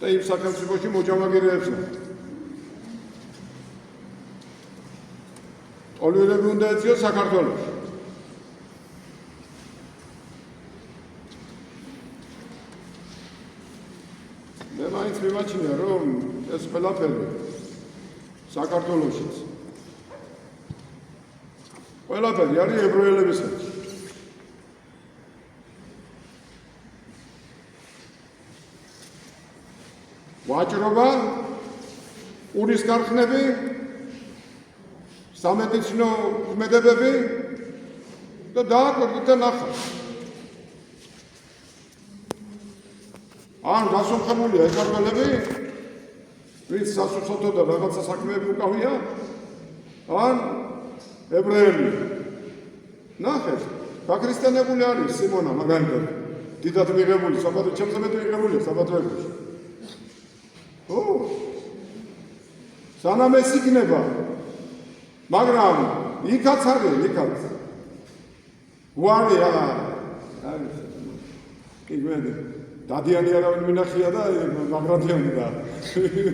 და იმ სახელმწიფოში მოჯამაგირეებს. ტოლერები უნდა ეწიოს საქართველოში. მე მაინც მიმაჩნია, რომ ეს ყველაფერი საქართველოშიც ყველაფერი არის ებრაელებისათვის. ვაჭრობა, ურის გარხნები, სამედიცინო ქმედებები და დააკვირდით და ნახავთ. ან გასამხამულია ებრაელები, ვინც სასუცოთო და რაღაცა საქმეები უკავია, ან ებრაელი. ნახეთ, გაქრისტიანებული არის სიმონა მაგალითად, დიდად მიღებული, საბადო ჩემსამეტი მიღებულია საბადოებში. სანამ ეს იქნება, მაგრამ იქაც არის, იქაც. გვარი არის. კი გვედი. დადიანი არავინ მინახია და მაგრადიანი და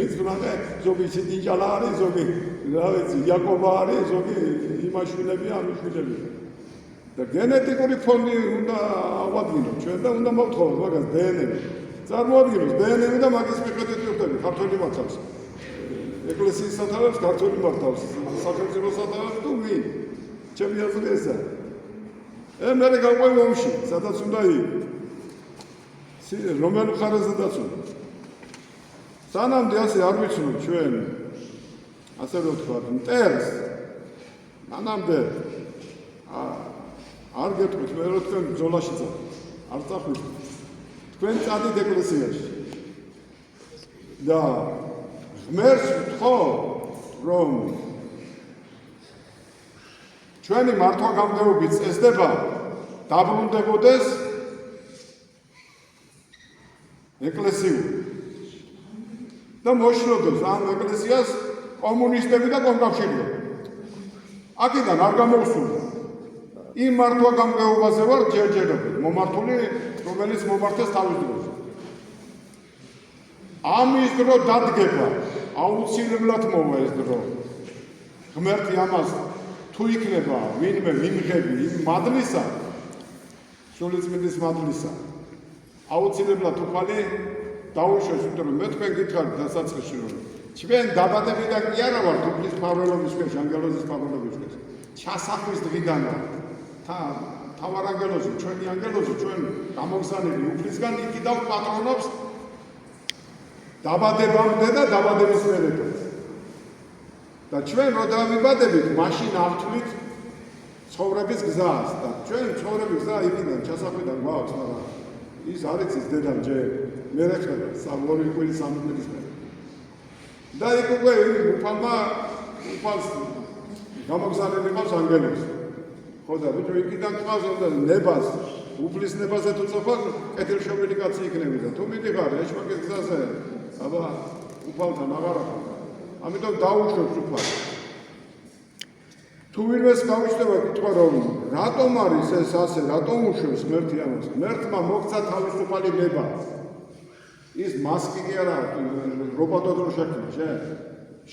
ის ვნახე, ზოგი სიტინჯალა არის, ზოგი რა ვიცი, იაკობა არის, ზოგი იმაშვილებია, ამიშვილებია. და გენეტიკური ფონდი უნდა ავადგინოთ ჩვენ და უნდა მოვთხოვოთ მაგას დნმ-ი. წარმოადგინოს დნმ-ი და მაგის მიხედვით ვიხდები, ქართველი მართავს. ეკლესიის სათავეებს ქართველი მართავს, სახელმწიფო სათავეებს თუ ვინ? ჩემი აზრი ესაა. მე გავყვევი ომში, სადაც უნდა იყო. რომელ მხარეზე დაცული. სანამდე ასე არ ვიცნობ ჩვენ, ასე რომ ვთქვათ, მტერს, მანამდე არ გეტყვით, მე რომ თქვენ ბრძოლაში წავით, არ წახვით. თქვენ წადით ეკლესიაში. და ღმერთს ვთხოვ, რომ ჩვენი მართვა-გამგეობის წესდება დაბრუნდებოდეს ეკლესიურ და მოშლოდეს ამ ეკლესიას კომუნისტები და კომკავშირები. აქედან არ გამოვსულა. იმ მართვა-გამგეობაზე ვარ ჯერჯერობით მომართული, რომელიც მომართეს თავის დროზე. ამის დრო დადგება, აუცილებლად მოვა ეს დრო. ღმერთი ამას თუ იქნება ვინმე მიმღები იმ მადლისა, სულიწმინდის მადლისა, აუცილებლად უფალი დაუშვეს, იმიტომ რომ მე თქვენ გითხარით დასაწყისში, რომ ჩვენ დაბადებიდან კი არა ვართ უფლის მფარველობის ქვეშ, ანგელოზის მფარველობის ქვეშ. ჩასახვის დღიდან ვართ. თავარ ანგელოზი, ჩვენი ანგელოზი, ჩვენ გამოგზავნილი უფლისგან იქიდან პატრონობს დაბადებამდე და დაბადების მერეც. და ჩვენ რო დავიბადებით, მაშინ ავთვლით ცხოვრების გზას და ჩვენ ცხოვრების გზა იქიდან ჩასახვიდან გვაქვს, მაგრამ ის არ იცის დედამ ჯერ მერე ხდება, სამორი კვირის სამკვირის მერე. და იქ უკვე უფალს გამოგზავნილი ყავს ანგელოზი. ხო და ბიჭო იქიდან ყავს და ნებას, უფლის ნებაზე თუ წოფა, კეთილშობილი კაცი იქნები და თუ მიდიხარ ეშმაკის გზაზე, აბა უფალთან აღარ ახალ. ამიტომ დაუშვებს უფალს. თუ ვინმეს გავიშლება კითხვა რომ რატომ არის ეს ასე, რატომ უშვებს ღმერთი ამას? ღმერთმა მოგცა თავისუფალი ნება. ის მასკი კი არა, რობოტად რო შექმნა,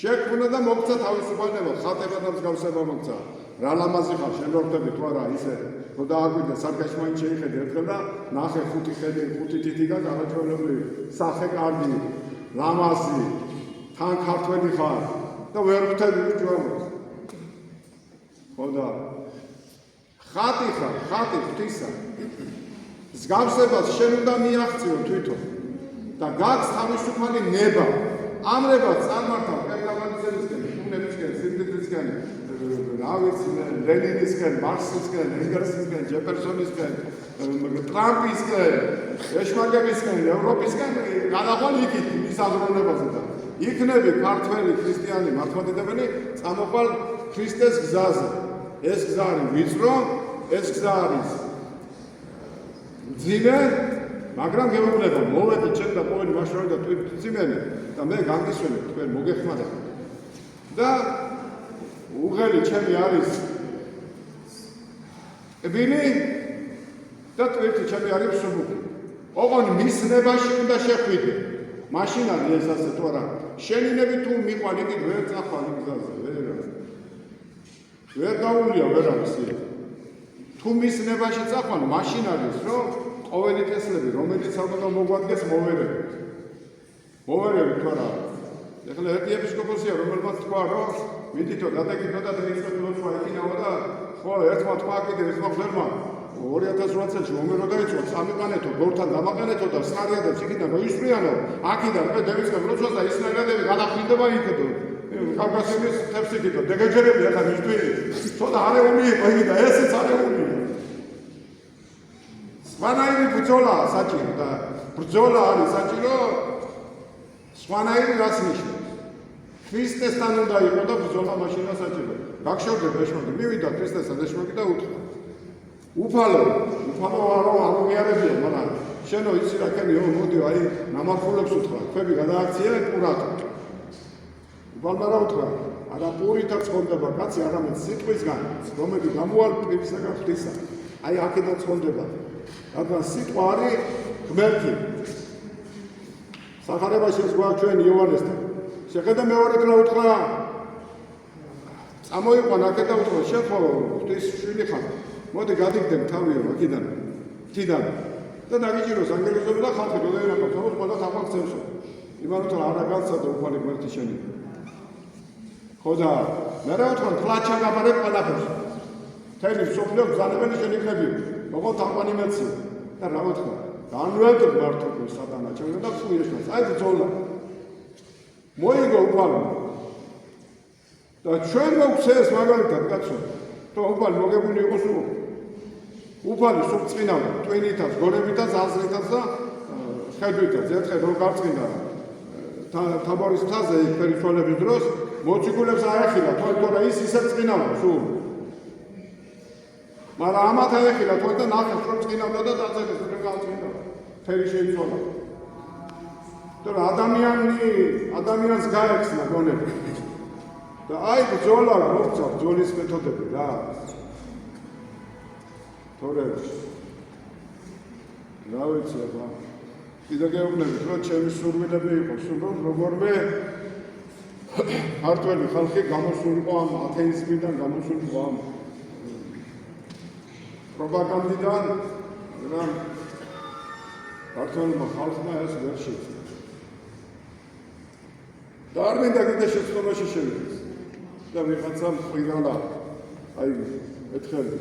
შექმნა და მოგცა თავისუფალი ნება, ხატება და მსგავსება მოგცა. რა ლამაზი ხარ, შენ რო ხდები თუ არა ისე, რომ დააგვირდა სარკაში მაინც შეიხედე ერთხელ და ნახე ხუთი ხედი, ხუთი თითიდან არაჩვეულებრივი, სახე კარგი, ლამაზი, თან ქართველი ხარ და ვერ ხდები ბიჭო ამას. ხო და ხატი ხარ, ხატი ღვთისა. მსგავსებას შენ უნდა მიაღწიო თვითონ და გაქვს თავისუფალი ნება. ამ ნებას წარმართავ პერგამანისებისკენ, ტუნებისკენ, სინთეზისკენ, რა ვიცი, ლენინისკენ, მარქსისკენ, ენგელსისკენ, ჯეფერსონისკენ, ტრამპისკენ, ეშმაკებისკენ, ევროპისკენ, გადავალ იქით მის აზროვნებაზე და იქნები ქართველი ქრისტიანი მართლმადიდებელი წამოყვალ ქრისტეს გზაზე. ეს გზა არის ვიწრო, ეს გზა არის მძიმე, მაგრამ გეუბნება, მოვედით ჩემ და ყოველი მაშრალი და მძიმენი და მე განგისვენებ თქვენ მოგეხმარებათ. და უღელი ჩემი არის ბილი და ტვირთი ჩემი არის მსუბუქი. ოღონდ მის ნებაში უნდა შეხვიდე. მაშინ არის ეს ასე თუ არა შენინები თუ მიყვალ იგი ვერ წახვალ გზაზე ვერ გაუვლია ვერავის თუ მის ნებაში წახვალ მაშინ არის რომ ყოველი თესლები რომელიც ალბათ მოგვადგეს მოვერებით თუ არა ეხლა ერთი ეპისკოპოსია რომელმაც თქვა რომ მიდითო დადაგიდო და დაიწყებულო თქვა ეკინაო და ხო ერთმა თქვა კიდე ერთმა ღერმა 2008 წელს მომერო დაიწყო წამიყანეთო გორთან დამაყენეთო და სარიადებს იქიდან მოისვრიანო აქიდან მე დავიწყებ როცვას და ისრაელადები განახილდება იქეთო კავკასიის თებსიქითო დეგეჯერები ახლა მისდვილი ცოტა არეული იყო იქიდან ესეც არეული სვანაირი ბრძოლა საჭირო და ბრძოლა არის საჭირო სვანაირი რას ნიშნავს ქრისტესთან უნდა იყო და ბრძოლა მაშინა საჭირო გაგშორდება ეშმაკი მივიდა ქრისტესთან ეშმაკი და უთხრა უფალო არო ამოიარებია მაგრამ შენო იცი რა ქენიო მოდიო აი ნამარხულებს უთხრა ქვები გადააქცია პურად უფალმა რა უთხრა არა პურითაც ხონდება კაცი არამედ სიტყვისგან რომელი გამოვალ პირისაგან ღვთისა აი აქედან ხონდება რადგან სიტყვა არის ღმერთი სახარებაში ეს გვაქვს ჩვენ იოანესთან შეხედა მეორედ რა უთხრა წამოიყვან აქეთ და უთხრა შენ ხო ღვთის შვილი ხარ მოდი გადიგდებ თავიო აქედან თიდან და დაგიჭიროს ანგელოზები და ხალხი გოდაერაკო თორემ ყველა თაყვანს იმანუთ არა განსადო უფალი ღმერთი შენი ხო და მე რა უთხრა ფლაჩა გაბარებ ყველაფერს თელი სოფლიო ბრძანებელი შენ იქნები ოღონდ თაყვანი მეცი და რა უთხრა განვედრ მართო სატანა ჩვენ და ფუიესნას აი ბრძოლა მოიგო უფალმა და ჩვენ მოგცეს მაგალითად კაცო თუ უფალი მოგებული იყოს უფალი სულ წინავა ტვინითაც გორებითაც აზრითაც და ხედვითაც ერთხელ რომ გარწმინდა თაბორის მთაზე იქ ფერიშვალების დროს მოციქულებს აეხილა თორე ის ისე წინავა სულ მაგრამ ამათ აეხილა თორე და ნახეს რომ წინავდა და დაწერეს რომ გარწმინდა ფერი შეიცვალა თორე ადამიანს გაეხსნა გონები და აი ბრძოლა მოხდა ბრძოლის მეთოდები რა თორე რა ვიცი ახლა კიდე გეუბნებით რომ ჩემი სურვილები იყო სულ როგორმე ქართველი ხალხი გამოსულიყო ამ ათეიზმიდან გამოსულიყო ამ პროპაგანდიდან მაგრამ ქართველმა ხალხმა ეს ვერ შეძლო და არ მინდა კიდე შეცდომაში შევიდეს და ვიღაცამ ყიდალა აი ეთხელი